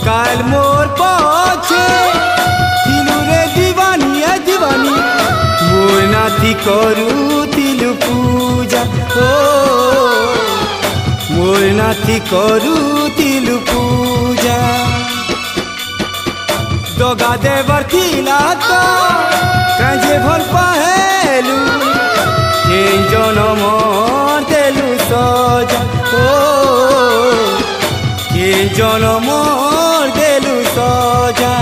কাল মোর পছে তিলু রে দিবানি দিবানি মোর নাতি করু তিলু পূজা ও মোর নাতি করু তিলু পূজা দগা দেবার থিলা তো কাজে ভল পাহেলু এই জনমর দেলু সজা ও এই জনমর দেলু সজা